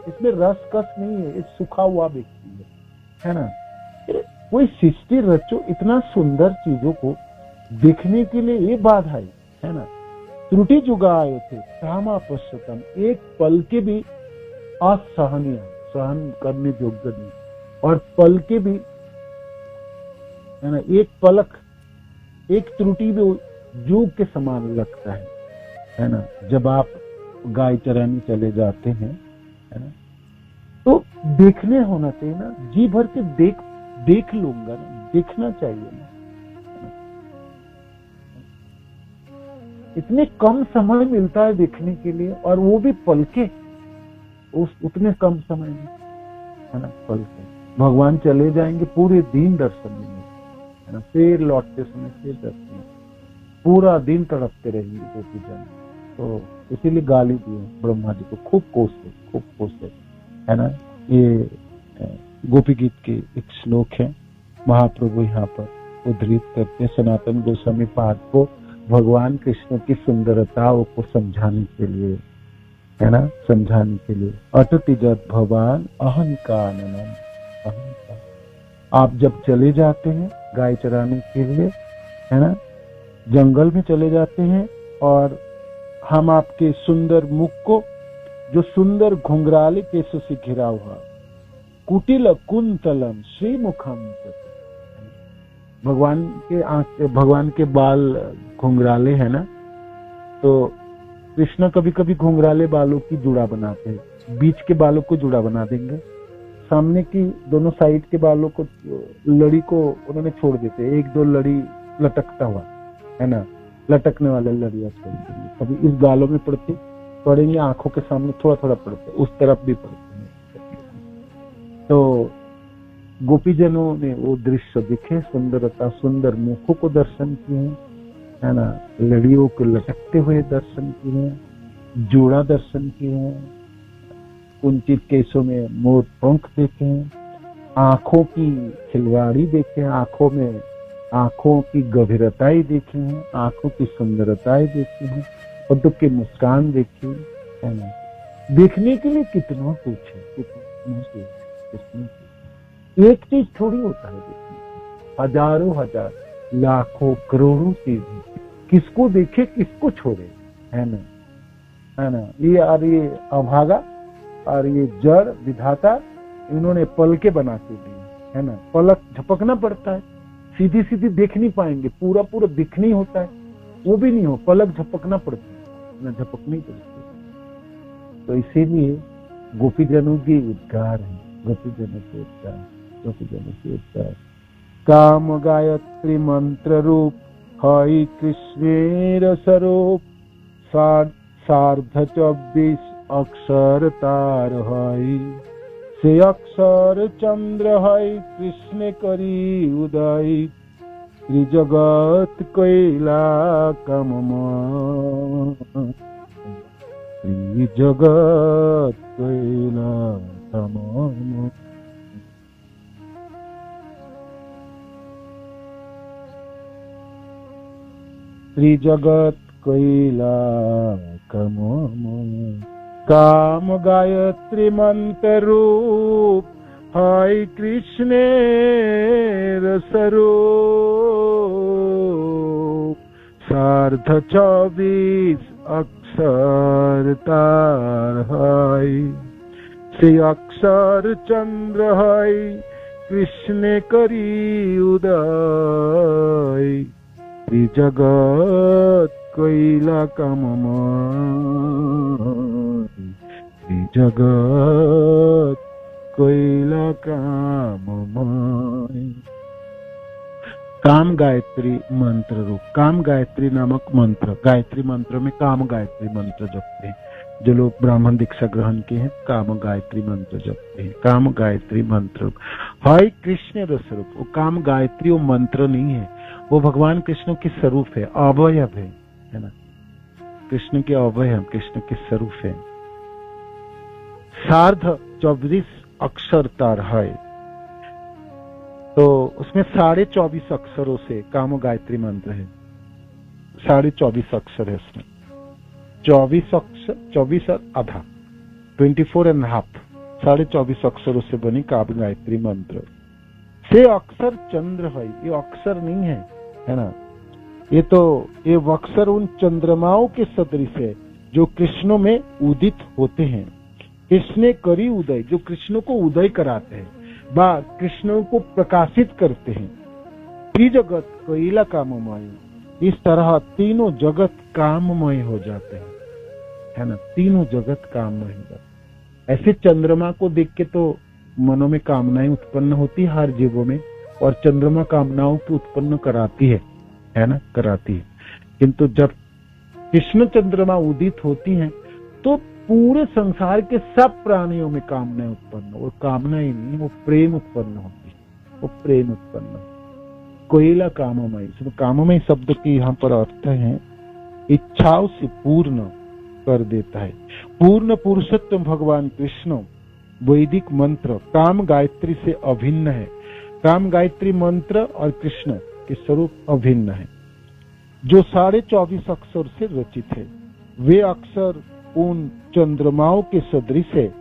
इसमें रस कस नहीं है, ये सूखा हुआ व्यक्ति है ना। कोई सृष्टि रचो, इतना सुंदर चीजों को देखने के लिए ये बाधा है ना। त्रुटि जुगाए थे तामपश्यताम, एक पल के भी असहनीय, सहन करने योग्य नहीं, और पल के भी, है ना, एक पलक, एक त्रुटि भी जुग के समान लगता है ना। जब आप गाय चराने चले जाते हैं, है ना, तो देखने होना चाहिए ना, जी भर के देख लूंगा ना, देखना चाहिए ना। इतने कम समय मिलता है देखने के लिए, और वो भी पलके, उतने कम समय में, है ना, पलके। भगवान चले जाएंगे, पूरे दिन दर्शन देंगे, है ना, फिर लौटते समय फिर डरते हैं, पूरा दिन तड़पते रहेंगे गोपीजन। तो इसीलिए गाली दिए ब्रह्मा जी को, खूब कोसते, है ना। ये गोपी गीत के एक श्लोक है, महाप्रभु यहाँ पर उद्धृत करते सनातन गोस्वामी पाद को भगवान कृष्ण की सुंदरताओं को समझाने के लिए, है ना, समझाने के लिए। अटति जत भगवान अहंकाननम, अहंकार। आप जब चले जाते हैं गाय चराने के लिए, है ना, जंगल में चले जाते हैं, और हम आपके सुंदर मुख को, जो सुंदर घुंघराले केसों से घिरा हुआ, कुटिल कुंतलम श्रीमुखम, भगवान के आंख, भगवान के बाल घुंघराले, है ना। तो कृष्ण कभी कभी घुंघराले बालों की जुड़ा बनाते हैं, बीच के बालों को जुड़ा बना देंगे, सामने की दोनों साइड के बालों को, लड़ी को उन्होंने छोड़ देते हैं, एक दो लड़ी लटकता हुआ, है ना, लटकने वाले लड़ियां छोड़ देंगे, कभी इस गालों में पड़ेंगे, आंखों के सामने थोड़ा थोड़ा पड़ते, उस तरफ भी पड़ते हैं। तो गोपीजनों ने वो दृश्य दिखे, सुंदरता, सुंदर मुखों को दर्शन किए, है ना, लड़ियों को लटकते हुए दर्शन किए, जोड़ा दर्शन किए, कुंचित केसों में मोर पंख देखे, आंखों की खिलवाड़ी देखे, आंखों की गंभीरताएं देखी हैं, आंखों की सुंदरताएं देखी हैं, पदों की मुस्कान देखी, है ना। देखने के लिए कितना कुछ है, एक चीज थोड़ी होता है देखने, हजारों हजार लाखों करोड़ों चीजें, किसको देखे किसको छोड़े, है ना, है ना। ये अभागा और ये जड़ विधाता, इन्होंने पलके बना के दी, है ना, पलक झपकना पड़ता है, सीधी सीधी देख नहीं पाएंगे, पूरा पूरा दिख नहीं होता है, वो भी नहीं हो, पलक झपकना पड़ता है ना, झपकनी पड़ती है। तो इसीलिए गोपीजनों की उद्गार है, गोपीजनों के उद्गार, गोपीजनों के उद्गार। काम गायत्री मंत्र रूप हई कृष्णेर स्वरूप, सार्ध 24 अक्षर तार हई, से अक्षर चंद्र हई कृष्ण करी उदय, त्रिजगत कैला कमम, त्रिजगत कैला कमम। त्रिजगत कैला कमम, काम गायत्री मंत्र रूप हई कृष्णेर स्वरूप, सार्ध 24 अक्षर तार हई, से अक्षर चंद्र हई कृष्ण करी उदय, त्रिजगत कैला कमम, त्रिजगत कैला कमम। काम गायत्री मंत्र रूप, काम गायत्री नामक मंत्र, गायत्री मंत्र में काम गायत्री मंत्र जपते हैं, जो लोग ब्राह्मण दीक्षा ग्रहण किए हैं, काम गायत्री मंत्र जपते हैं, काम गायत्री मंत्र हाय कृष्ण स्वरूप। वो काम गायत्री वो मंत्र नहीं है, वो भगवान कृष्ण के स्वरूप है, अवयव है ना, कृष्ण के अवयव, कृष्ण के स्वरूप है। सार्ध 24 अक्षर तार है, तो उसमें 24.5 अक्षरों से काम गायत्री मंत्र है, 24.5 अक्षर है उसमें, 24 अक्षर, 24 आधा, 24.5, 24.5 अक्षरों से बनी काम गायत्री मंत्र। से अक्षर चंद्र है, ये अक्षर नहीं है ना, ये अक्षर उन चंद्रमाओं के सदृश है जो कृष्ण में उदित होते हैं। कृष्ण करी उदय, जो कृष्ण को उदय कराते हैं, बा कृष्ण को प्रकाशित करते हैं। त्रिजगत कैला काममय, इस तरह तीनों जगत काममय हो जाते हैं, है ना, तीनों जगत काममय हो जाते हैं। ऐसे चंद्रमा को देख के तो मनों में कामनाएं उत्पन्न होती है हर जीवों में, और चंद्रमा कामनाओं को उत्पन्न कराती है ना, कराती है। किंतु जब कृष्ण चंद्रमा उदित होती हैं तो पूरे संसार के सब प्राणियों में कामनाएं उत्पन्न, और कामनाएं नहीं, वो प्रेम उत्पन्न होती है, वो प्रेम उत्पन्न। कोयला काममय, काममय शब्द के यहाँ पर अर्थ है इच्छाओं से पूर्ण कर देता है। पूर्ण पुरुषत्व भगवान कृष्ण वैदिक मंत्र काम गायत्री से अभिन्न है। काम गायत्री मंत्र और कृष्ण के स्वरूप अभिन्न है, जो 24.5 अक्षर से रचित है। वे अक्षर उन चंद्रमाओं के सदृश है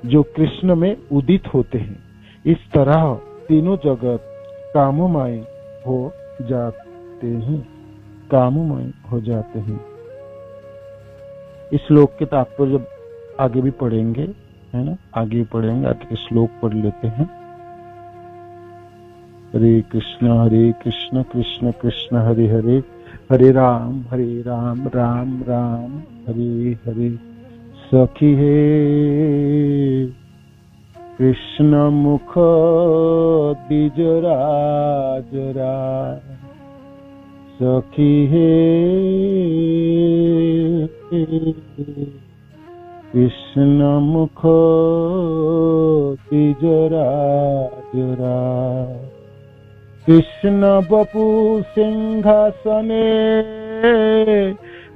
जो कृष्ण में उदित होते हैं। इस तरह तीनों जगत काममय हो जाते हैं, काममय हो जाते हैं। इस श्लोक के तात्पर्य जब आगे भी पढ़ेंगे, है ना, आगे पढ़ेंगे, आगे श्लोक पढ़ लेते हैं। हरे कृष्ण कृष्ण कृष्ण हरे हरे, हरे राम राम राम हरे हरे। सखी हे कृष्ण मुख द्विज राजरा, सखी हे कृष्ण मुख द्विज राजरा। कृष्ण बपु सिंहासने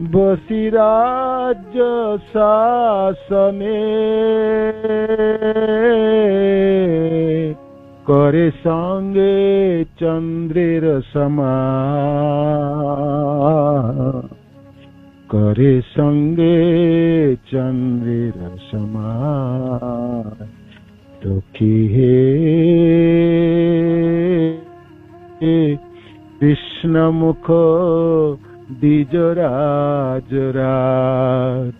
बसी राज्य शासने, करे संगे चंद्रेर समा, करे संगे चंद्रेर समा। सखी हे कृष्ण मुख द्विज राज राज।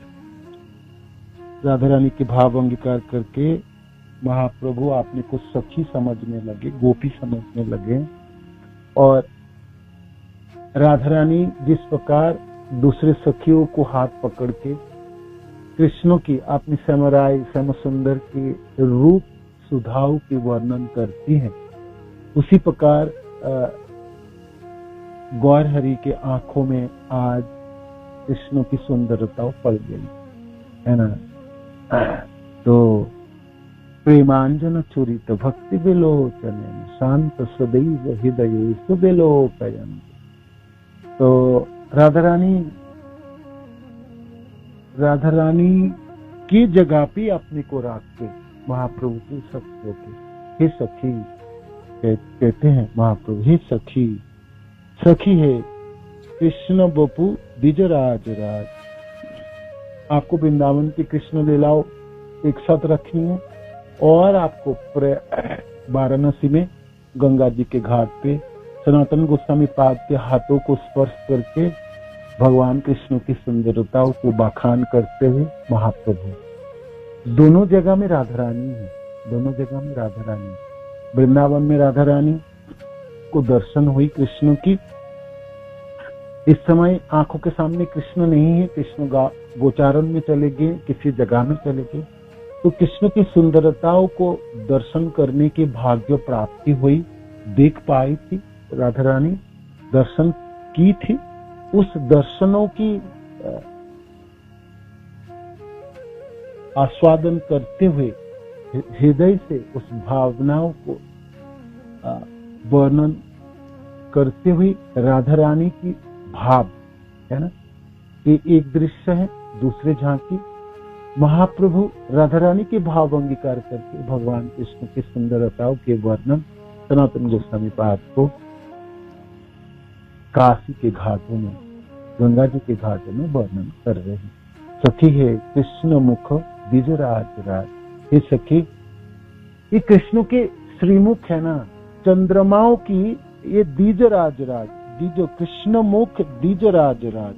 राधा रानी के भाव अंगीकार करके महाप्रभु आपने को सखी समझने लगे, गोपी समझने लगे। और राधा रानी जिस प्रकार दूसरे सखियों को हाथ पकड़ के कृष्ण की अपनी श्यामराय श्याम सुंदर के रूप सुधाओं के वर्णन करती हैं, उसी प्रकार गौर हरि के आंखों में आज कृष्ण की सुंदरता पड़ गई, है ना। तो प्रेमांजन चुरित भक्ति विलोचन शांत सदैव हृदय सुविलोकयन। तो राधा रानी की जगह पे अपने को रख के महाप्रभु की सखियों के, हे सखी कहते हैं महाप्रभु, हे सखी, सखी है कृष्ण बपू द्विजराज राज। आपको वृंदावन की कृष्ण लीलाओं एक साथ रखनी है और आपको वाराणसी में गंगा जी के घाट पे सनातन गोस्वामी पाद के हाथों को स्पर्श करके भगवान कृष्ण की सुंदरताओं को बखान करते हुए महाप्रभु दोनों जगह में राधा रानी है, दोनों जगह में राधा रानी। वृंदावन में राधा रानी को दर्शन हुई कृष्ण की। इस समय आंखों के सामने कृष्ण नहीं है, कृष्ण गोचारण में चले गए, किसी जगह में चले गए। तो कृष्ण की सुंदरताओं को दर्शन करने की भाग्य प्राप्ति हुई, देख पाई थी राधा रानी, दर्शन की थी। उस दर्शनों की आस्वादन करते हुए हृदय से उस भावनाओं को वर्णन करते हुए राधा रानी की भाव, है ना, ये एक दृश्य है। दूसरे झांकी महाप्रभु राधा रानी के भाव अंगीकार करके भगवान कृष्ण की सुंदरताओं के वर्णन सनातन गोस्वामी पाद को काशी के घाटों में, गंगा जी के घाटों में वर्णन कर रहे हैं। सखी है कृष्ण मुख द्विजराज राज, हे सखी, ये कृष्ण के श्रीमुख है ना, चंद्रमाओं की ये द्विजराज राज, द्विज कृष्ण मुख द्विजराज राज।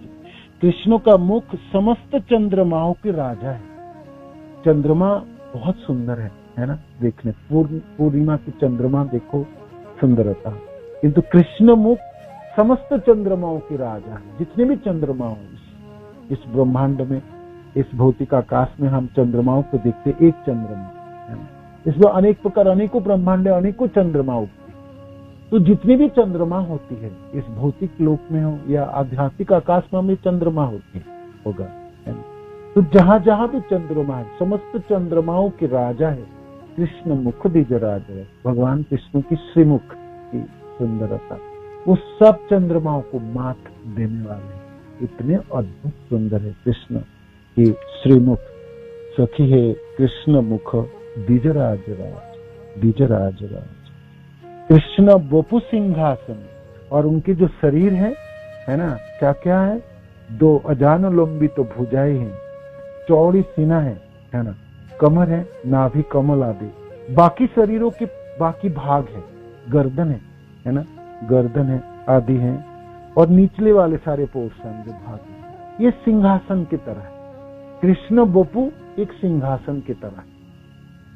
कृष्ण का मुख समस्त चंद्रमाओं के राजा है। चंद्रमा बहुत सुंदर है ना, देखने पूर्णिमा की चंद्रमा देखो सुंदरता, किंतु कृष्ण मुख समस्त चंद्रमाओं के राजा है। जितने भी चंद्रमा हो इस ब्रह्मांड में, इस भौतिक आकाश में हम चंद्रमाओं को देखते, एक चंद्रमा है ना, इसमें अनेक प्रकार, अनेकों ब्रह्मांड, अनेकों चंद्रमा होती। तो जितनी भी चंद्रमा होती है इस भौतिक लोक में हो या आध्यात्मिक आकाश में हमें चंद्रमा होती होगा, है ना। तो जहां जहां भी चंद्रमा है, समस्त चंद्रमाओं के राजा है कृष्ण मुख द्विजराज है। भगवान कृष्ण की श्रीमुख की सुंदरता, वो सब चंद्रमाओं को मात देने वाले। इतने अद्भुत सुंदर है कृष्ण की श्रीमुख। सखी है कृष्ण मुख द्विजराज राज, द्विजराज राज। कृष्ण वपु सिंहासन, और उनके जो शरीर है ना, क्या क्या है, 2 अजान लंबी तो भुजाएं हैं, चौड़ी सीना है ना, कमर है, नाभि कमल आदि। बाकी शरीरों के बाकी भाग है, गर्दन है ना, गर्दन है आदि है, और निचले वाले सारे पोर्शन जो भाग है, ये सिंहासन की तरह है। कृष्ण वपु एक सिंहासन की तरह है,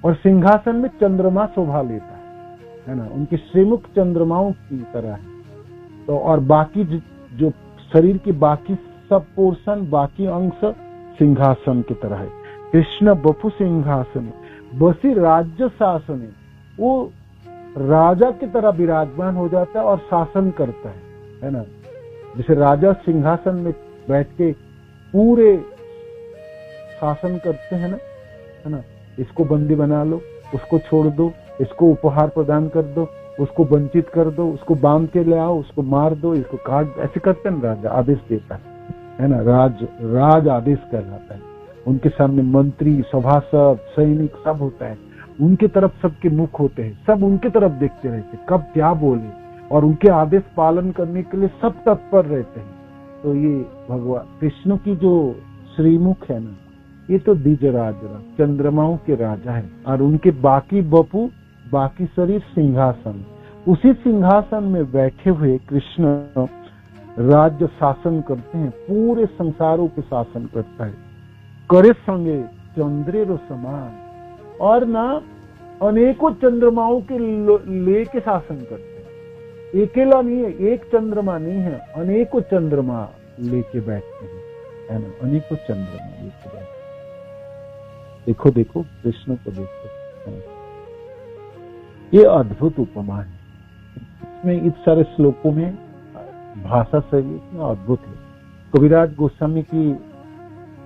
और सिंहासन में चंद्रमा शोभा लेता है ना, उनकी श्रीमुख चंद्रमाओं की तरह है। तो और बाकी जो शरीर की बाकी सब पोर्शन, बाकी अंश सिंहासन की तरह है। कृष्ण वपु सिंहासन बसी राज्य शासन, वो राजा की तरह विराजमान हो जाता है और शासन करता है ना। जैसे राजा सिंहासन में बैठ के पूरे शासन करते हैं ना, है ना, इसको बंदी बना लो, उसको छोड़ दो, इसको उपहार प्रदान कर दो, उसको वंचित कर दो, उसको बांध के ले आओ, उसको मार दो, इसको काट, ऐसे करते हैं राजा, आदेश देता है ना। राज आदेश कहलाता है। उनके सामने मंत्री, सभासद, सैनिक सब होता है, उनके तरफ सबके मुख होते हैं, सब उनके तरफ देखते रहते, कब क्या बोले, और उनके आदेश पालन करने के लिए सब तत्पर रहते हैं। तो ये भगवान कृष्ण की जो श्रीमुख है ना, ये तो द्विजराज, चंद्रमाओं के राजा है, और उनके बाकी वपु, बाकी शरीर सिंहासन। उसी सिंहासन में बैठे हुए कृष्ण राज्य शासन करते हैं, पूरे संसारों के शासन करता है। करे संगे चंद्रेरो समान, और ना अनेकों चंद्रमाओं के लेके शासन करते हैं। अकेला नहीं है, एक चंद्रमा नहीं है, अनेकों चंद्रमा लेके बैठते हैं, है ना, अनेकों चंद्रमा लेके बैठते हैं। देखो देखो कृष्ण को देखो, ये अद्भुत उपमा है। इसमें इस सारे श्लोकों में भाषा शैली इतना अद्भुत है। कविराज गोस्वामी की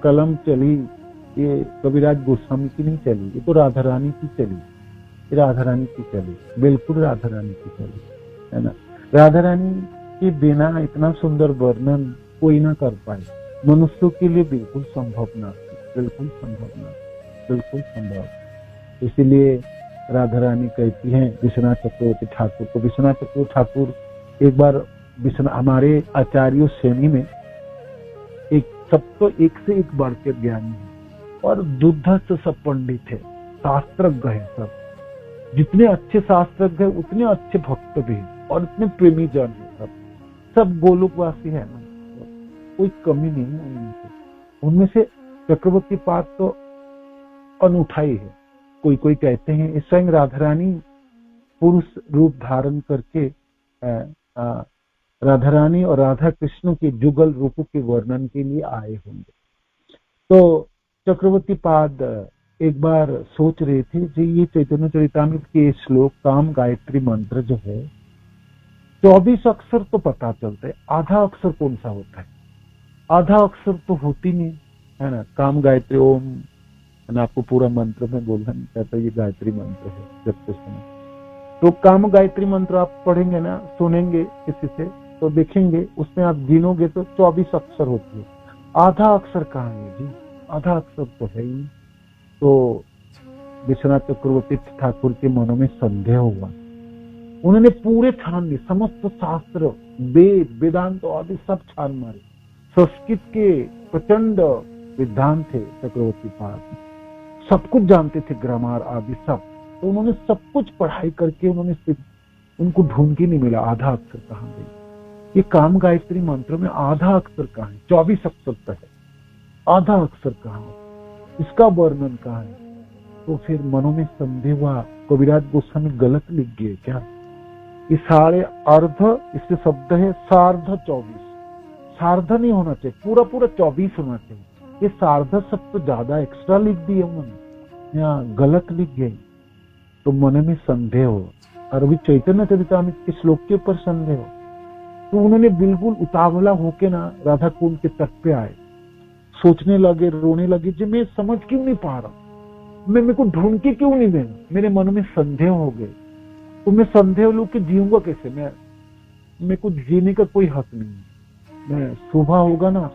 कलम चली, ये कविराज गोस्वामी की नहीं चली, ये तो राधा रानी की चली, ये राधा रानी की चली, बिल्कुल राधा रानी की चली, है ना। राधा रानी के बिना इतना सुंदर वर्णन कोई ना कर पाए, मनुष्यों के लिए बिल्कुल संभव ना, बिल्कुल संभव ना, बिल्कुल संभव। इसीलिए राधा रानी कहती हैं विश्वनाथ चक्रवर्ती ठाकुर को, विश्वनाथ चक्रवर्ती ठाकुर एक बार हमारे आचार्यों श्रेणी में एक सबको एक से एक बढ़ के ज्ञानी है, और दुर्धर्ष सब पंडित है, शास्त्रज्ञ है सब। जितने अच्छे शास्त्रज्ञ है उतने अच्छे भक्त भी है, और इतने प्रेमी जन है सब गोलोकवासी है ना, कोई कमी नहीं है उनमें से। चक्रवर्ती पाद तो अनूठा ही है। कोई कोई कहते हैं स्वयं राधा रानी पुरुष रूप धारण करके राधा रानी और राधा कृष्ण के जुगल रूपों के वर्णन के लिए आए होंगे। तो चक्रवर्ती पाद एक बार सोच रहे थे जी, ये चैतन्य चरितामृत के श्लोक काम गायत्री मंत्र जो है 24 अक्षर तो पता चलता है, आधा अक्षर कौन सा होता है? आधा अक्षर तो होती नहीं है ना। काम गायत्री ओम, आपको पूरा मंत्र में बोलना नहीं चाहता, ये गायत्री मंत्र है जब सुना। तो काम गायत्री मंत्र आप पढ़ेंगे ना, सुनेंगे किसी से, तो देखेंगे उसमें आप गिनोगे तो 24 अक्षर होती है। आधा अक्षर कहाँ है जी? आधा अक्षर तो है ही। तो विश्वनाथ चक्रवर्ती ठाकुर के मनों में संदेह हुआ। उन्होंने पूरे छान लिए, समस्त शास्त्र, वेद, वेदांत आदि सब छान मारे। संस्कृत के प्रचंड विद्वान थे चक्रवर्ती पाद, सब कुछ जानते थे, ग्रामर आदि सब। तो उन्होंने सब कुछ पढ़ाई करके उनको ढूंढ के नहीं मिला आधा अक्षर कहाँ गई। ये काम गायत्री मंत्र में आधा अक्षर कहाँ है? 24 अक्षर तो है, आधा अक्षर कहाँ है? इसका वर्णन कहाँ है? तो फिर मनों में संदेह हुआ, कविराज गोस्वामी गलत लिख गए क्या? ये साढ़े अर्ध, इससे शब्द है सार्ध 24, सार्ध नहीं होना चाहिए, पूरा पूरा 24 होना चाहिए। ये सार्ध सब तो ज्यादा एक्स्ट्रा लिख दिए उन्होंने, यहाँ गलत लिख गए। तो मन में संदेह हो, और अभी चैतन्य चरितामृत के श्लोक के ऊपर संदेह हो। तो उन्होंने बिल्कुल उतावला होके ना राधा कुंड के तट पे आए, सोचने लगे, रोने लगे, जी मैं समझ क्यों नहीं पा रहा, मेरे को ढूंढ के क्यों नहीं देना, मेरे मन में संदेह हो गए। तो मैं संदेह लू कि जीऊंगा कैसे, मेरे को जीने का कोई हक नहीं है। मैं सुबह होगा ना,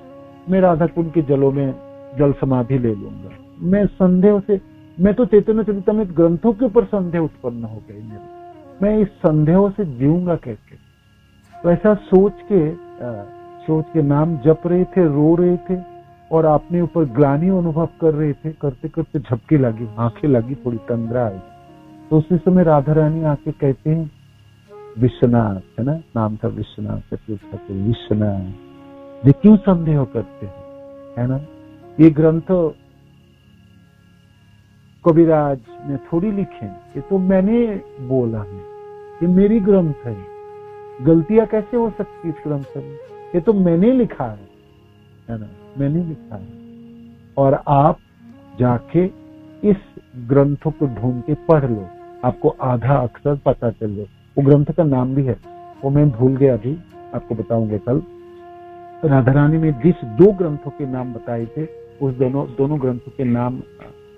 मैं राधा कुंड के जलों में जल समाधि ले लूंगा। मैं संदेह से, मैं तो चैतन्य चरितमृत ग्रंथों के ऊपर संदेह उत्पन्न हो गई मेरे, मैं इस संदेहों से जीऊंगा कैसे? तो ऐसा सोच के नाम जप रहे थे, रो रहे थे और अपने ऊपर ग्लानि अनुभव कर रहे थे। करते करते झपकी लगी, आंखें लगी, थोड़ी तंद्रा आई। तो उसी समय राधा रानी आके कहते हैं विश्वनाथ, है ना, नाम था विश्वनाथ, पूछा तो विश्वनाथ ये क्यों संदेह करते हैं, है ना? ये ग्रंथ कविराज ने थोड़ी लिखे, ये तो मैंने बोला है, ये मेरी ग्रंथ है, गलतियां कैसे हो सकती इस ग्रंथ में? ये तो मैंने लिखा है ना, मैंने लिखा है। और आप जाके इस ग्रंथों को ढूंढ के पढ़ लो, आपको आधा अक्षर पता चल जाए। वो ग्रंथ का नाम भी है, वो मैं भूल गया, अभी आपको बताऊंगा कल। राधा रानी ने जिस 2 ग्रंथों के नाम बताए थे, उस दोनों ग्रंथों के नाम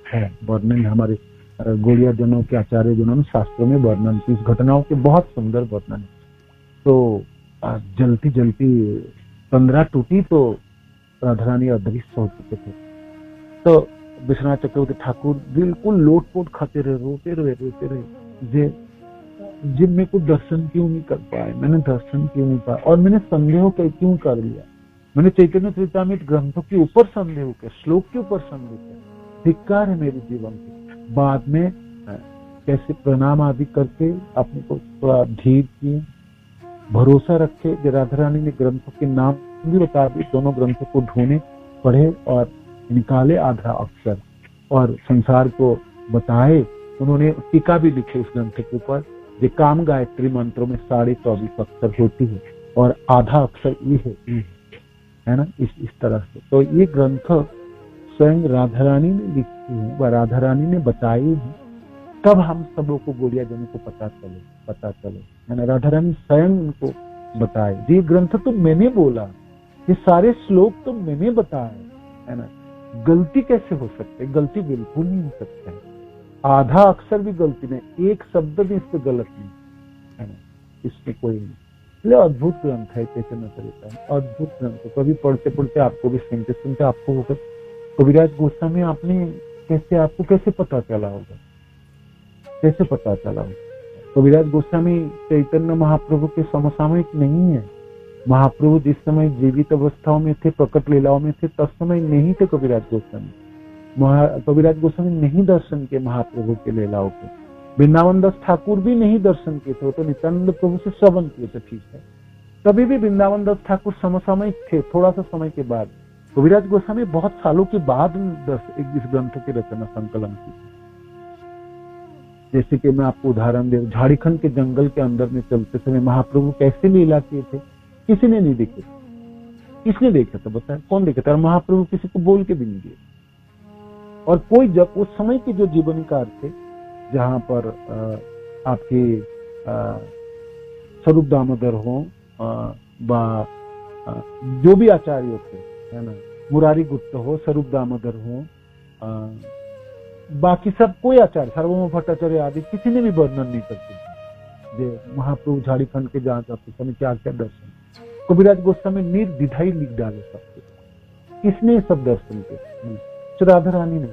है, वर्णन हमारे गौड़िया जनों के आचार्य जनों ने शास्त्रों में वर्णन की, इस घटनाओं के बहुत सुंदर वर्णन है। तो जलती जलती 15 टूटी तो राधा रानी अदृश्य हो चुके थे। तो विश्वनाथ चक्रवर्ती ठाकुर बिल्कुल लोटपोट खाते रहे, रोते रहे, जे मेरे को दर्शन क्यों नहीं कर पाए, मैंने दर्शन क्यों नहीं पाया, और मैंने संदेह क्यों कर लिया, मैंने चैतन्य चरितमृत ग्रंथों के ऊपर संदेह किया, श्लोक के ऊपर संदेह किया, धिक्कार है मेरे जीवन के। बाद में कैसे प्रणाम आदि करके अपने को थोड़ा धीर किए, भरोसा रखे। जो राधा रानी ने ग्रंथों के नाम भी बता दिए, दोनों ग्रंथों को ढूंढे, पढ़े और निकाले आधा अक्षर और संसार को बताए। उन्होंने टीका भी लिखे उस ग्रंथ के ऊपर, जो काम गायत्री मंत्रों में 24.5 अक्षर होती है और आधा अक्षर ये है ना, इस तरह से। तो ये ग्रंथ स्वयं राधा रानी ने लिखी है व राधा रानी ने बताई है, तब हम सबों को गौड़िया जनों को पता चले, है ना। राधा रानी स्वयं उनको बताए, ये ग्रंथ तो मैंने बोला, ये सारे श्लोक तो मैंने बताए, है ना। गलती कैसे हो सकती है? गलती बिल्कुल नहीं हो सकता है, आधा अक्षर भी गलती नहीं, एक शब्द भी इसमें गलत नहीं, है ना, इसमें कोई नहीं। इसलिए अद्भुत ग्रंथ है चैतन्य चरितमृत, अद्भुत ग्रंथ। कभी पढ़ते पढ़ते आपको भी सुनते आपको होगा कविराज गोस्वामी आपको कैसे पता चला होगा, कैसे पता चला होगा? कविराज गोस्वामी चैतन्य महाप्रभु के समसामयिक नहीं है। महाप्रभु जिस समय जीवित अवस्थाओं में थे, प्रकट लीलाओं में थे, तब समय नहीं थे कविराज गोस्वामी। कविराज गोस्वामी नहीं दर्शन किए महाप्रभु के लीलाओं को। वृंदावन दास ठाकुर भी नहीं दर्शन किए थे, वो तो नित्यानंद प्रभु से श्रवण किए थे, ठीक है। तभी भी वृंदावन दास ठाकुर समसामयिक थे, थोड़ा सा समय के बाद। कविराज गोस्वामी बहुत सालों के बाद इस ग्रंथ की रचना संकलन की। जैसे कि मैं आपको उदाहरण दे, झारखंड के जंगल के अंदर में चलते समय महाप्रभु कैसे लीला किए थे, किसी ने नहीं देखे। किसने देखा था बताया? कौन देखा था? और महाप्रभु किसी को बोल के भी नहीं दिए। और कोई जब उस समय के जो जीवनीकार थे, जहां पर आपके स्वरूप दामोदर हो, जो भी आचार्य थे, है ना, मुरारी गुप्त हो, स्वरूप दामोदर हो, बाकी सब कोई आचार्य, सार्वभौम भट्टाचार्य आदि, किसी ने भी वर्णन नहीं करते थे महाप्रभु झारखंड के जहाँ जाते समय क्या क्या दर्शन। कविराज गोस्वामी निर्द्विधाई लिख डाले सबके। किसने सब दर्शन किए? तो राधा रानी ने।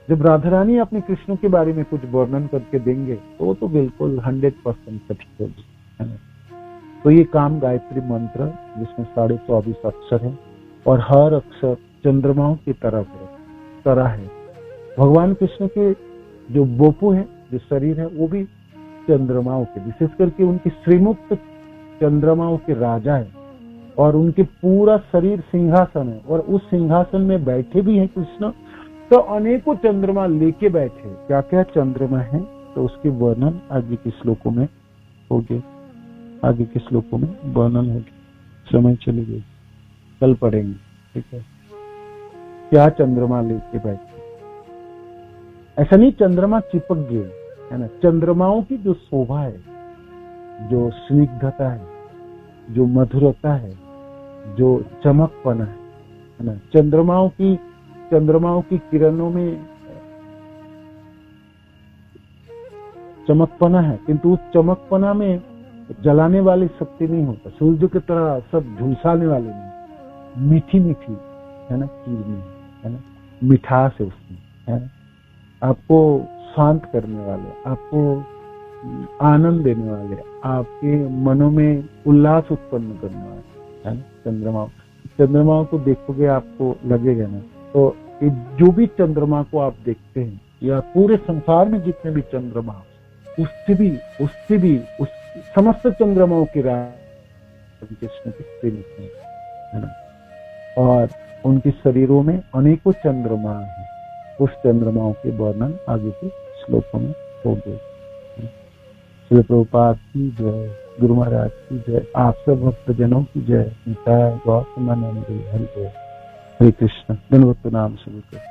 जब राधा रानी अपने कृष्ण के बारे में कुछ वर्णन करके देंगे तो बिल्कुल 100% सटीक होगी, है ना। तो ये काम गायत्री मंत्र जिसमें 24.5 अक्षर है और हर अक्षर चंद्रमाओं की तरह है। भगवान कृष्ण के जो बोपू है, जो शरीर है, वो भी चंद्रमाओं के, विशेष करके उनकी श्रीमुक्त चंद्रमाओं के राजा है और उनके पूरा शरीर सिंहासन है और उस सिंहासन में बैठे भी हैं कृष्ण। तो अनेकों चंद्रमा लेके बैठे। क्या क्या चंद्रमा है तो उसके वर्णन आगे के श्लोकों में होगी, आगे के श्लोकों में वर्णन होगी। समय चली गई, कल पढ़ेंगे, ठीक है। क्या चंद्रमा लेके बैठे, ऐसा नहीं चंद्रमा चिपक गए, है ना। चंद्रमाओं की जो शोभा है, जो स्निग्धता है, जो मधुरता है, जो चमकपना है ना, चंद्रमाओं की किरणों में चमकपना है, किंतु उस चमकपना में जलाने वाली शक्ति नहीं होता, सूर्य की तरह सब झुलसाने वाले नहीं, मीठी मीठी है ना खीर में, है ना मिठास है उसमें, है ना आपको शांत करने वाले, आपको आनंद देने वाले, आपके मनों में उल्लास उत्पन्न करने वाले, है ना चंद्रमा को देखोगे आपको लगेगा ना, तो जो भी चंद्रमा को आप देखते हैं या पूरे संसार में जितने भी चंद्रमा, उससे भी उस समस्त चंद्रमाओं के राजा कृष्ण के प्रेमिक हैं, है ना, और उनके शरीरों में अनेकों चंद्रमा हैं। उस चंद्रमाओं के वर्णन आगे के श्लोकों में होंगे। श्री प्रभुपाद की जय, गुरु महाराज की जय, आप सब भक्तजनों की जय, निताय गौतमानंद हरि जय। हरे कृष्ण। गणवत नाम शुरू कर।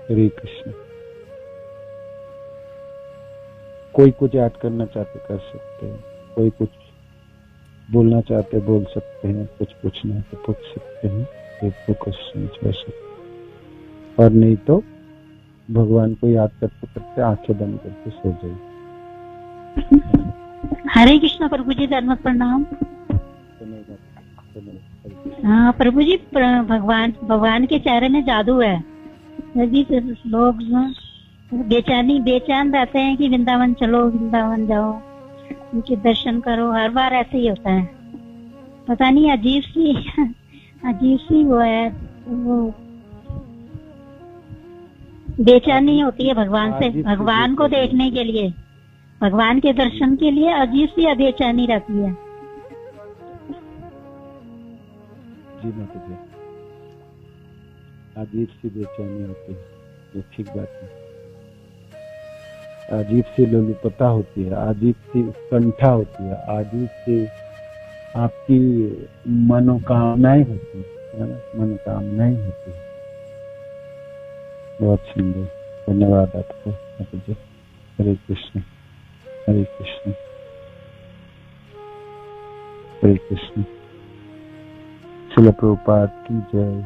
हरे कृष्ण। कोई कुछ ऐड करना चाहते कर सकते हैं, कोई कुछ बोलना चाहते बोल सकते हैं, कुछ पूछना है तो पूछ सकते हैं, एक दो क्वेश्चन वैसे, और नहीं तो भगवान को याद करते करते आंखें बंद करके सो जाइए। हरे कृष्ण प्रभु जी, धर्म प्रणाम। हाँ प्रभु जी, भगवान के चेहरे में जादू है। यदि लोग बेचैन रहते हैं कि वृंदावन चलो, वृंदावन जाओ, उनके दर्शन करो, हर बार ऐसे ही होता है। पता नहीं अजीब सी वो है, वो बेचैनी होती है भगवान से, भगवान को देखने के लिए, भगवान के दर्शन के लिए अजीब सी बेचैनी रहती है। जी माता जी, अजीब सी बेचैनी होती है, ये ठीक बात है। अजीब सी लोलुपता होती है, अजीब सी उत्कंठा होती है, अजीब सी आपकी मनोकामनाएं होती है ना, मनोकामनाएं होती है। बहुत सुंदर, धन्यवाद आपको माता जी। हरे कृष्ण, हरे कृष्ण, हरे कृष्ण। श्रील प्रभुपाद की जय,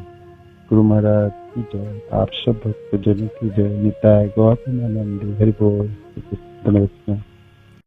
गुरु महाराज की जय, आप सब भक्तजनों की जय, निताय गौतमानंद हरि बोल। धन्यवाद।